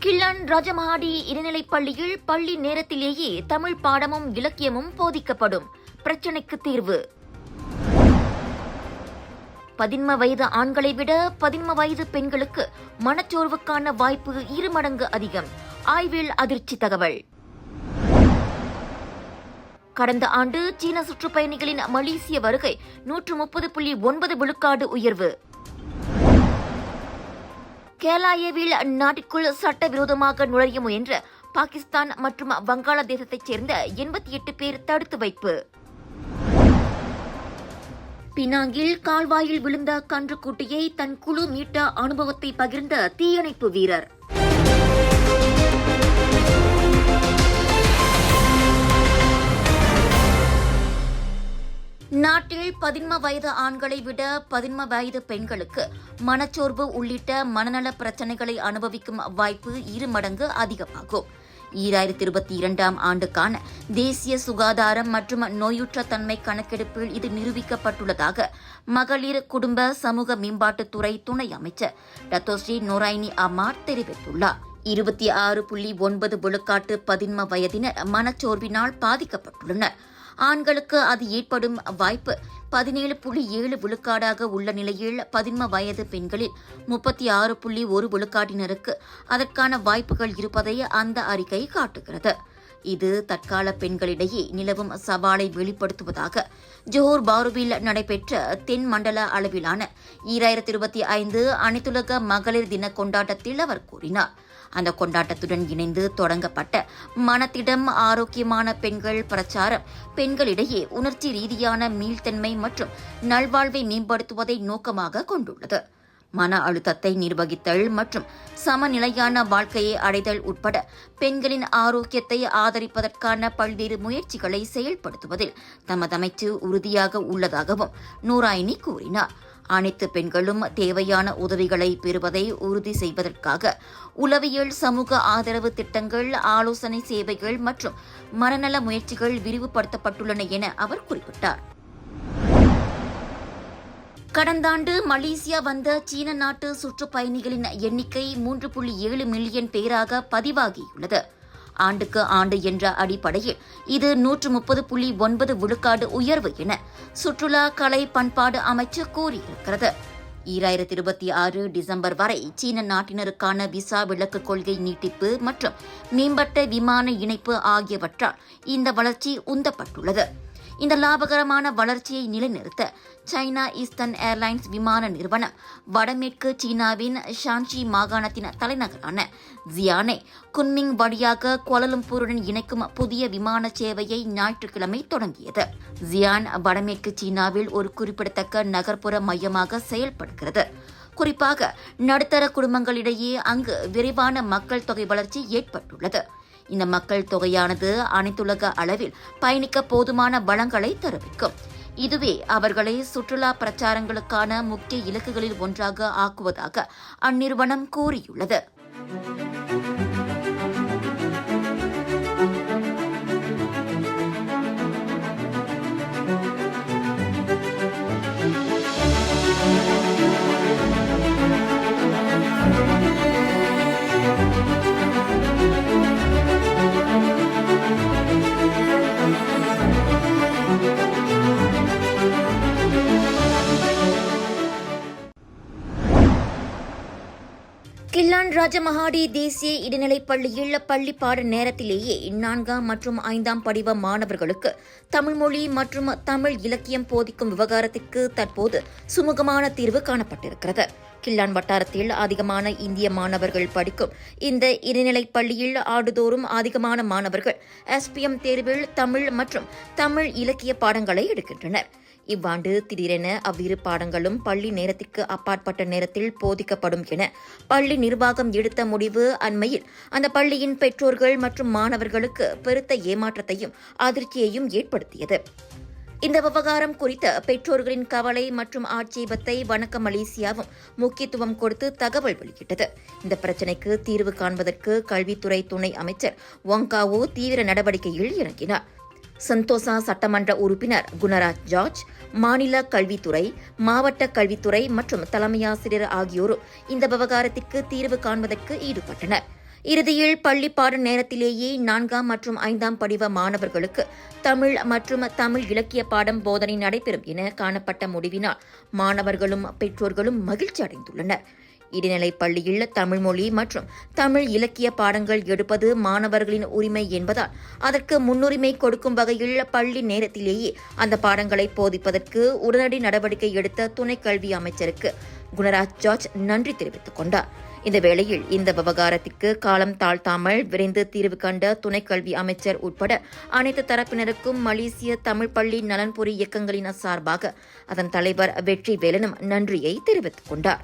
Klang ராஜமஹாடி இடைநிலைப் பள்ளியில் பள்ளி நேரத்திலேயே தமிழ் பாடமும் இலக்கியமும் போதிக்கப்படும். பிரச்சினைக்கு தீர்வு. 11 வயது ஆண்களை விட 11 வயது பெண்களுக்கு மனச்சோர்வுக்கான வாய்ப்பு 2 மடங்கு அதிகம். ஆய்வில் அதிர்ச்சி தகவல். கடந்த ஆண்டு சீன சுற்றுப்பயணிகளின் மலேசிய வருகை 130.9 விழுக்காடு உயர்வு. கேலாயவில் நாட்டிற்குள் சட்டவிரோதமாக நுழைய முயன்ற பாகிஸ்தான் மற்றும் வங்காளதேசத்தைச் சேர்ந்த 88 பேர் தடுத்து வைப்பு. பினாங்கில் கால்வாயில் விழுந்த கன்றுக்குட்டியை தன் குழு மீட்ட அனுபவத்தை பகிர்ந்த தீயணைப்பு வீரர். நாட்டில் 11 வயது ஆண்களை விட 11 வயது பெண்களுக்கு மனச்சோர்வு உள்ளிட்ட மனநல பிரச்சினைகளை அனுபவிக்கும் வாய்ப்பு 2 மடங்கு அதிகமாகும். 2022ஆம் ஆண்டுக்கான தேசிய சுகாதாரம் மற்றும் நோயுற்ற தன்மை கணக்கெடுப்பில் இது நிரூபிக்கப்பட்டுள்ளதாக மகளிர் குடும்ப சமூக மேம்பாட்டுத்துறை துணை அமைச்சர் டத்தோஸ்ரீ நோராயினி அமார் தெரிவித்துள்ளார். 26.9 விழுக்காட்டு 11 வயதினர் மனச்சோர்வினால் பாதிக்கப்பட்டுள்ளனர். ஆண்களுக்கு அது ஏற்படும் வாய்ப்பு 17.7 விழுக்காடாக உள்ள நிலையில் 11 வயது பெண்களில் 36.1 விழுக்காட்டினருக்கு அதற்கான வாய்ப்புகள் இருப்பதை அந்த அறிக்கை காட்டுகிறது. இது தற்கால பெண்களிடையே நிலவும் சவாலை வெளிப்படுத்துவதாக ஜோஹர் பாருவில் நடைபெற்ற தென் மண்டல அளவிலான 2025 அனைத்துலக மகளிர் தின கொண்டாட்டத்தில் அவர் கூறினார். அந்த கொண்டாட்டத்துடன் இணைந்து தொடங்கப்பட்ட மனத்திடம் ஆரோக்கியமான பெண்கள் பிரச்சாரம் பெண்களிடையே உணர்ச்சி ரீதியான மீள்தன்மை மற்றும் நல்வாழ்வை மேம்படுத்துவதை நோக்கமாக கொண்டுள்ளது. மன அழுத்தத்தை நிர்வகித்தல் மற்றும் சமநிலையான வாழ்க்கையை அடைதல் உட்பட பெண்களின் ஆரோக்கியத்தை ஆதரிப்பதற்கான பல்வேறு முயற்சிகளை செயல்படுத்துவதில் தமது அமைச்சு உறுதியாக உள்ளதாகவும் நூராயினி கூறினார். அனைத்து பெண்களும் தேவையான உதவிகளை பெறுவதை உறுதி செய்வதற்காக உளவியல் சமூக ஆதரவு திட்டங்கள், ஆலோசனை சேவைகள் மற்றும் மனநல முயற்சிகள் விரிவுபடுத்தப்பட்டுள்ளன என அவர் குறிப்பிட்டார். கடந்த ஆண்டு மலேசியா வந்த சீன நாட்டு சுற்றுப்பயணிகளின் எண்ணிக்கை 3.7 மில்லியன் பேராக பதிவாகியுள்ளது. ஆண்டுக்கு ஆண்டு என்ற அடிப்படையில் இது 130.9 விழுக்காடு உயர்வு என சுற்றுலா கலை பண்பாடு அமைச்சு கூறியிருக்கிறது. 2026 டிசம்பர் வரை சீன நாட்டினருக்கான விசா விலக்கு கொள்கை நீட்டிப்பு மற்றும் மேம்பட்ட விமான இணைப்பு ஆகியவற்றால் இந்த வளர்ச்சி உந்தப்பட்டுள்ளது. இந்த லாபகரமான வளர்ச்சியை நிலைநிறுத்த சைனா ஈஸ்டர்ன் ஏர்லைன்ஸ் விமான நிறுவனம் வடமேற்கு சீனாவின் ஷான்சி மாகாணத்தின் தலைநகரான ஜியானை குன்மிங் வழியாக கோலாலம்பூருடன் இணைக்கும் புதிய விமான சேவையை ஞாயிற்றுக்கிழமை தொடங்கியது. ஜியான் வடமேற்கு சீனாவில் ஒரு குறிப்பிடத்தக்க நகர்ப்புற மையமாக செயல்படுகிறது. குறிப்பாக நடுத்தர குடும்பங்களிடையே அங்கு விரைவான மக்கள் தொகை வளர்ச்சி ஏற்பட்டுள்ளது. இந்த மக்கள் தொகையானது அனைத்துலக அளவில் பயணிக்க போதுமான வளங்களை தெரிவிக்கும். இதுவே அவர்களை சுற்றுலா பிரச்சாரங்களுக்கான முக்கிய இலக்குகளில் ஒன்றாக ஆக்குவதாக அந்நிறுவனம் கூறியுள்ளது. கிள்ளான் ராஜமஹாடி தேசிய இடைநிலைப் பள்ளியில் பள்ளி பாட நேரத்திலேயே 4ஆம் மற்றும் 5ஆம் படிவ மாணவர்களுக்கு தமிழ் மொழி மற்றும் தமிழ் இலக்கியம் போதிக்கும் விவகாரத்திற்கு தற்போது சுமூகமான தீர்வு காணப்பட்டிருக்கிறது. கிள்ளான் வட்டாரத்தில் அதிகமான இந்திய மாணவர்கள் படிக்கும் இந்த இடைநிலைப் பள்ளியில் ஆண்டுதோறும் அதிகமான மாணவர்கள் SPM தேர்வில் தமிழ் மற்றும் தமிழ் இலக்கிய பாடங்களை எடுக்கின்றனர். இவ்வாண்டு திடீரென அவ்விரு பாடங்களும் பள்ளி நேரத்திற்கு அப்பாற்பட்ட நேரத்தில் போதிக்கப்படும் என பள்ளி நிர்வாகம் எடுத்த முடிவு அண்மையில் அந்த பள்ளியின் பெற்றோர்கள் மற்றும் மாணவர்களுக்கு பெருத்த ஏமாற்றத்தையும் அதிர்ச்சியையும் ஏற்படுத்தியது. இந்த விவகாரம் குறித்த பெற்றோர்களின் கவலை மற்றும் ஆட்சேபத்தை வணக்க மலேசியாவும் முக்கியத்துவம் கொடுத்து தகவல் வெளியிட்டது. இந்த பிரச்சினைக்கு தீர்வு காண்பதற்கு கல்வித்துறை துணை அமைச்சர் ஒங்காவோ தீவிர நடவடிக்கையில் இறங்கினார். சந்தோசா சட்டமன்ற உறுப்பினர் குணராஜ் ஜார்ஜ், மாநில கல்வித்துறை, மாவட்ட கல்வித்துறை மற்றும் தலைமையாசிரியர் ஆகியோரும் இந்த விவகாரத்திற்கு தீர்வு காண்பதற்கு ஈடுபட்டனர். இறுதியில் பள்ளி பாட நேரத்திலேயே 4ஆம் மற்றும் 5ஆம் படிவ மாணவர்களுக்கு தமிழ் மற்றும் தமிழ் இலக்கிய பாடம் போதனை நடைபெறும் என காணப்பட்ட முடிவினால் மாணவர்களும் பெற்றோர்களும் மகிழ்ச்சி அடைந்துள்ளனர். இடைநிலைப் பள்ளியில் தமிழ் மொழி மற்றும் தமிழ் இலக்கிய பாடங்கள் எடுப்பது மாணவர்களின் உரிமை என்பதால் அதற்கு முன்னுரிமை கொடுக்கும் வகையில் பள்ளி நேரத்திலேயே அந்த பாடங்களை போதிப்பதற்கு உடனடி நடவடிக்கை எடுத்த துணைக் கல்வி அமைச்சருக்கு குணராஜ் ஜார்ஜ் நன்றி தெரிவித்துக் கொண்டார். இந்த வேளையில் இந்த விவகாரத்திற்கு காலம் தாழ்த்தாமல் விரைந்து தீர்வு கண்ட துணைக் கல்வி அமைச்சர் உட்பட அனைத்து தரப்பினருக்கும் மலேசிய தமிழ் பள்ளி நலன்புரி இயக்கங்களின் சார்பாக அதன் தலைவர் வெற்றி வேலனும் நன்றியை தெரிவித்துக் கொண்டார்.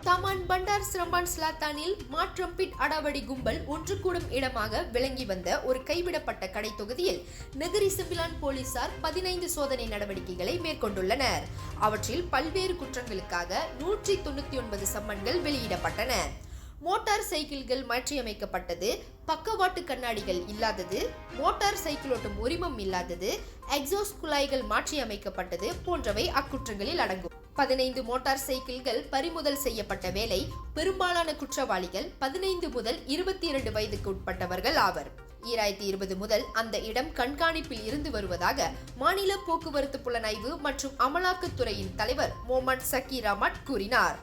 தாமான் பண்டார் சிரம்பான் ஸ்லாத்தானில் மாற்றம் பிட் அடாவடி கும்பல் ஒன்று கூடும் இடமாக விளங்கி வந்த ஒரு கைவிடப்பட்ட கடை தொகுதியில் நெகிரி சிவிலான் போலீசார் 15 சோதனை நடவடிக்கைகளை மேற்கொண்டுள்ளனர். அவற்றில் பல்வேறு குற்றங்களுக்காக 199 சம்மன்கள் வெளியிடப்பட்டன. மோட்டார் சைக்கிள்கள் மாற்றியமைக்கப்பட்டது, பக்கவாட்டு கண்ணாடிகள் இல்லாதது, மோட்டார் சைக்கிளோட்டும் உரிமம் இல்லாதது, எக்ஸாஸ்ட் குழாய்கள் மாற்றியமைக்கப்பட்டது போன்றவை அக்குற்றங்களில் அடங்கும். 15 மோட்டார் சைக்கிள்கள் பறிமுதல் செய்யப்பட்ட வேளை பெரும்பாலான குற்றவாளிகள் 15 முதல் 22 வயதுக்கு உட்பட்டவர்கள் ஆவர். 2020 முதல் அந்த இடம் கண்காணிப்பில் இருந்து வருவதாக மாநில போக்குவரத்து புலனாய்வு மற்றும் அமலாக்கத்துறையின் தலைவர் மொஹமட் சக்கீர் அஹ்மத் கூறினார்.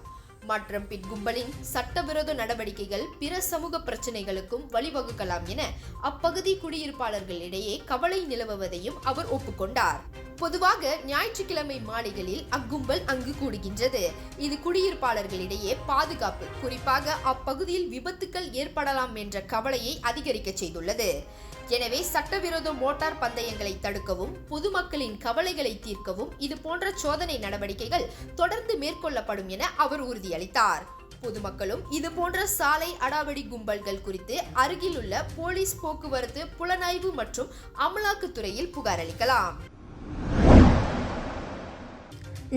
மாற்றம் பிட் கும்பலின் சட்டவிரோத நடவடிக்கைகள் பிற சமூக பிரச்சினைகளுக்கும் வழிவகுக்கலாம் என அப்பகுதி குடியிருப்பாளர்களிடையே கவலை நிலவுவதையும் அவர் ஒப்புக்கொண்டார். பொதுவாக ஞாயிற்றுக்கிழமை மாலைகளில் அக்கும்பல் அங்கு கூடுகின்றது. இது குடியிருப்பாளர்களிடையே பாதுகாப்பு, குறிப்பாக அப்பகுதியில் விபத்துக்கள் ஏற்படலாம் என்ற கவலையை அதிகரிக்க செய்துள்ளது. எனவே சட்டவிரோத மோட்டார் பந்தயங்களை தடுக்கவும் பொதுமக்களின் கவலைகளை தீர்க்கவும் இது போன்ற சோதனை நடவடிக்கைகள் தொடர்ந்து மேற்கொள்ளப்படும் என அவர் உறுதியளித்தார். பொதுமக்களும் இது போன்ற சாலை அடாவடி கும்பல்கள் குறித்து அருகிலுள்ள போலீஸ், போக்குவரத்து, புலனாய்வு மற்றும் அமலாக்கத்துறையில் புகார் அளிக்கலாம்.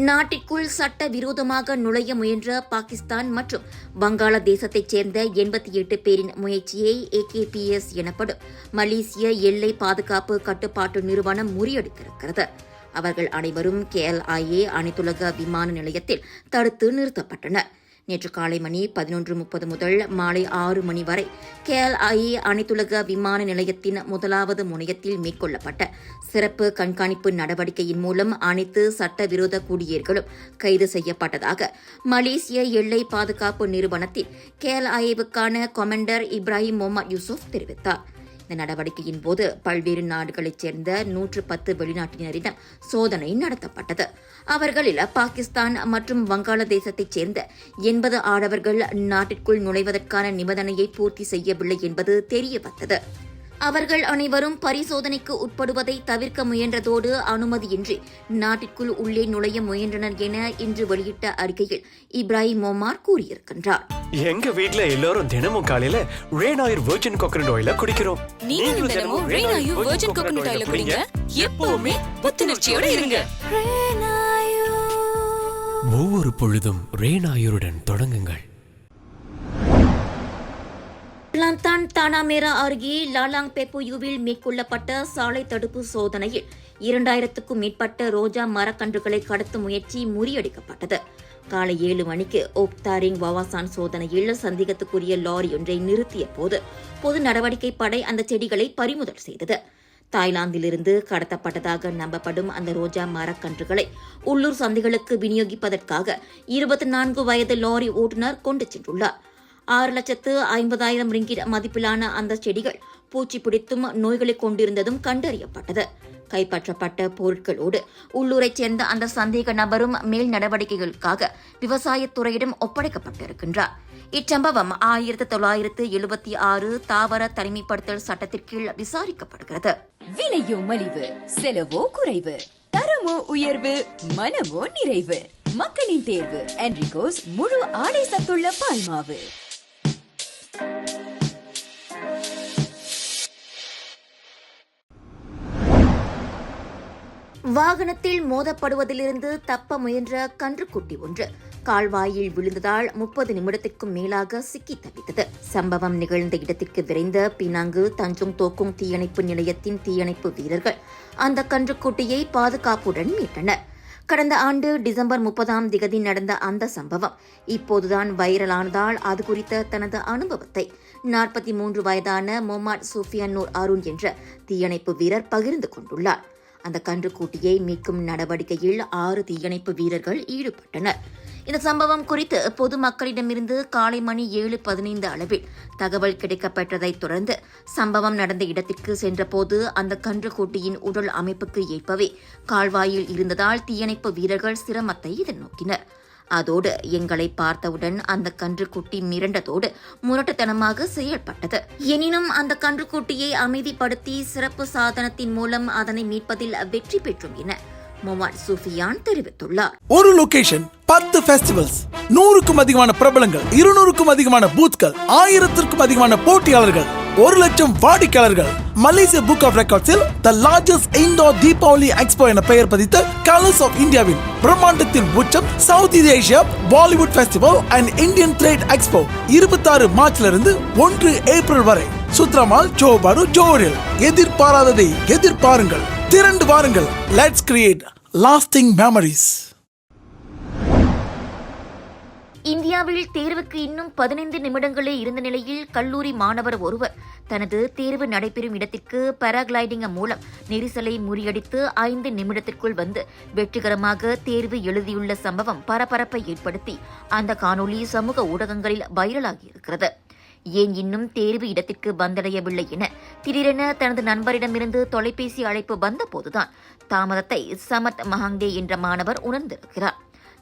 நாட்டிற்குள் சட்ட விரோதமாக நுழைய முயன்ற பாகிஸ்தான் மற்றும் வங்காளதேசத்தைச் சேர்ந்த 88 பேரின் முயற்சியை AKPS எனப்படும் மலேசிய எல்லை பாதுகாப்பு கட்டுப்பாட்டு நிறுவனம் முறியடித்திருக்கிறது. அவர்கள் அனைவரும் KLIA அனைத்துலக விமான நிலையத்தில் தடுத்து நிறுத்தப்பட்டனர். நேற்று காலை மணி 11:30 முதல் மாலை 6 மணி வரை KLIA அனைத்துலக விமான நிலையத்தின் முதலாவது முனையத்தில் மேற்கொள்ளப்பட்ட சிறப்பு கண்காணிப்பு நடவடிக்கையின் மூலம் அனைத்து சட்டவிரோத குடியேறிகளும் கைது செய்யப்பட்டதாக மலேசிய எல்லை பாதுகாப்பு நிறுவனத்தின் KLIA-வுக்கான கமாண்டர் இப்ராஹிம் முகமது யூசுப் தெரிவித்தார். இந்த நடவடிக்கையின் போது பல்வேறு நாடுகளைச் சேர்ந்த 110 வெளிநாட்டினரிடம் சோதனை நடத்தப்பட்டது. அவர்களில் பாகிஸ்தான் மற்றும் வங்காளதேசத்தைச் சேர்ந்த 80 ஆடவர்கள் நாட்டிற்குள் நுழைவதற்கான நிபந்தனையை பூர்த்தி செய்யவில்லை என்பது தெரியவந்தது. அவர்கள் அனைவரும் பரிசோதனைக்கு உட்படுவதை தவிர்க்க முயன்றதோடு அனுமதியின்றி நாட்டிற்குள் உள்ளே நுழைய முயன்றனர் என இன்று வெளியிட்ட அறிக்கையில் இப்ராஹிம் மொமார் கூறியிருக்கின்றார். எங்க வீட்ல எல்லாரும் தினமும் காலையில ரெய்னாயூர் வெர்ஜின் கோகனட் ஆயில குடிக்கிறோம். நீங்களும் தினமும் ரெய்னாயூர் வெர்ஜின் கோகனட் ஆயில குடிங்க. எப்பவுமே புத்துணர்ச்சியோட இருங்க. ஒவ்வொரு பொழுதும் ரெய்னாயூருடன் தொடங்குங்கள். கிளாந்தான் தானாமேரா அருகே லாலாங் பெப்புயுவில் மேற்கொள்ளப்பட்ட சாலை தடுப்பு சோதனையில் 2000க்கும் மேற்பட்ட ரோஜா மரக்கன்றுகளை கடத்தும் முயற்சி முறியடிக்கப்பட்டது. காலை 7 மணிக்கு ஓப்தாரிங் வவாசான் சோதனையில் சந்தேகத்துக்குரிய லாரி ஒன்றை நிறுத்திய போது பொது நடவடிக்கை படை அந்த செடிகளை பறிமுதல் செய்தது. தாய்லாந்திலிருந்து கடத்தப்பட்டதாக நம்பப்படும் அந்த ரோஜா மரக்கன்றுகளை உள்ளூர் சந்தைகளுக்கு விநியோகிப்பதற்காக 24 வயது லாரி ஓட்டுநர் கொண்டு சென்றுள்ளார். 6,50,000 ரிங்கிட் மதிப்பிலான அந்த செடிகள் பூச்சி பிடித்தும் நோய்களை கொண்டிருந்ததும் கண்டறியப்பட்டது. கைப்பற்றப்பட்ட பொருட்களோடு உள்ளூரைச் சேர்ந்த அந்த சந்தேக நபரும் மேல் நடவடிக்கைகளுக்காக விவசாயத்துறையிடம் ஒப்படைக்கப்பட்டிருக்கின்றார். இச்சம்பவம் 1976 தாவர தனிமைப்படுத்தல் சட்டத்திற்கீழ் விசாரிக்கப்படுகிறது. விலையோ மலிவு, செலவோ குறைவு, தரமோ உயர்வு, மனமோ நிறைவு. மக்களின் தேர்வு என்ரிகோஸ் முழு ஆடை சத்துள்ள பால்மாவு. வாகனத்தில் மோதப்படுவதிலிருந்து தப்ப முயன்ற கன்றுக்குட்டி ஒன்று கால்வாயில் விழுந்ததால் 30 நிமிடத்திற்கும் மேலாக சிக்கி தவித்தது. சம்பவம் நிகழ்ந்த இடத்திற்கு விரைந்த பினாங்கு தஞ்சோங் தோக்குங் தீயணைப்பு நிலையத்தின் தீயணைப்பு வீரர்கள் அந்த கன்றுக்குட்டியை பாதுகாப்புடன் மீட்டனர். கடந்த ஆண்டு டிசம்பர் 30 நடந்த அந்த சம்பவம் இப்போதுதான் வைரலானதால் அது குறித்த தனது அனுபவத்தை 43 வயதான முகமது சுஃபியான் நூர் அருண் என்ற தீயணைப்பு வீரர் பகிர்ந்து கொண்டுள்ளார். அந்த கன்றுக்குட்டியை மீட்கும் நடவடிக்கையில் 6 தீயணைப்பு வீரர்கள் ஈடுபட்டனர். இந்த சம்பவம் குறித்து பொதுமக்களிடமிருந்து காலை மணி 7:15 அளவில் தகவல் கிடைக்கப்பெற்றதைத் தொடர்ந்து சம்பவம் நடந்த இடத்திற்கு சென்றபோது அந்த கன்றுக்குட்டியின் உடல் அமைப்புக்கு ஏற்பவே கால்வாயில் இருந்ததால் தீயணைப்பு வீரர்கள் சிரமத்தை எதிர்நோக்கினர். அதோடு எங்களை பார்த்தவுடன் அந்த கன்றுக்குட்டி மிரண்டதோடு முரட்டுத்தனமாக செயல்பட்டது. எனினும் அந்த கன்றுக்குட்டியை அமைதிப்படுத்தி சிறப்பு சாதனத்தின் மூலம் அதனை மீட்பதில் வெற்றி பெற்றோம் என முகமது சுஃபியான் தெரிவித்துள்ளார். ஒரு லொகேஷன் 10 ஃபெஸ்டிவல்ஸ், 100க்கும் அதிகமான பிரபலங்கள், 200க்கும் அதிகமான பூத்கள், 1000க்கும் அதிகமான போட்டியாளர்கள், 1 லட்சம் வாடிக்கையாளர்கள். மலேசிய புக் ஆஃப் ரெக்கார்ட்ஸில் the largest indoor Deepavali expo என பெயர் பதித்த கலர்ஸ் ஆஃப் இந்தியாவின் பிரம்மாண்டத்தின் உச்சம் South East Asia Bollywood festival and Indian trade expo 26 மார்ச்லிருந்து 1 ஏப்ரல் வரை சுத்ரமால் ஜோபாடு ஜோஹரில். எதிர்பாராததை எதிர்பாருங்கள், திரண்டு வாருங்கள். Let's create lasting memories. இந்தியாவில் தேர்வுக்கு இன்னும் 15 நிமிடங்களே இருந்த நிலையில் கல்லூரி மாணவர் ஒருவர் தனது தேர்வு நடைபெறும் இடத்திற்கு பாராகிளைடிங் மூலம் நெரிசலை முறியடித்து 5 நிமிடத்திற்குள் வந்து வெற்றிகரமாக தேர்வு எழுதியுள்ள சம்பவம் பரபரப்பை ஏற்படுத்தி அந்த காணொலி சமூக ஊடகங்களில் வைரலாகியிருக்கிறது. ஏன் இன்னும் தேர்வு இடத்திற்கு வந்தடையவில்லை என திடீரென தனது நண்பரிடமிருந்து தொலைபேசி அழைப்பு வந்தபோதுதான் தாமதத்தை சமத் மஹாங்டே என்ற மாணவர் உணர்ந்திருக்கிறார்.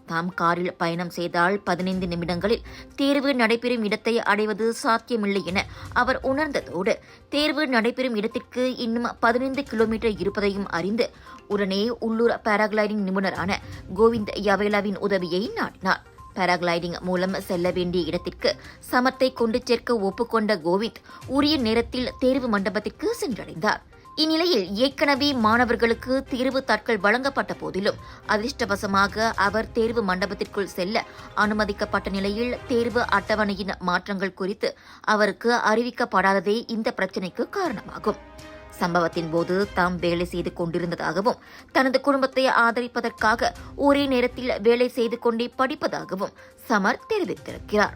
தாம் காரில் பயணம் செய்தால் 15 நிமிடங்களில் தேர்வு நடைபெறும் இடத்தை அடைவது சாத்தியமில்லை என அவர் உணர்ந்ததோடு தேர்வு நடைபெறும் இடத்திற்கு இன்னும் 15 கிலோமீட்டர் இருப்பதையும் அறிந்து உடனே உள்ளூர் பாராகிளைடிங் நிபுணரான கோவிந்த் யவேலாவின் உதவியை நாடினார். பாராகிளைடிங் மூலம் செல்ல வேண்டிய இடத்திற்கு சமத்தை கொண்டு சேர்க்க ஒப்புக்கொண்ட கோவிந்த் உரிய நேரத்தில் தேர்வு மண்டபத்திற்கு சென்றடைந்தார். இந்நிலையில் ஏற்கனவே மாணவர்களுக்கு தேர்வு தாட்கள் வழங்கப்பட்ட போதிலும் அதிர்ஷ்டவசமாக அவர் தேர்வு மண்டபத்திற்குள் செல்ல அனுமதிக்கப்பட்ட நிலையில் தேர்வு அட்டவணையின் மாற்றங்கள் குறித்து அவருக்கு அறிவிக்கப்படாததே இந்த பிரச்சினைக்கு காரணமாகும். சம்பவத்தின் போது தாம் வேலை செய்து கொண்டிருந்ததாகவும் தனது குடும்பத்தை ஆதரிப்பதற்காக ஒரே நேரத்தில் வேலை செய்து கொண்டே படிப்பதாகவும் சமர் தெரிவித்திருக்கிறார்.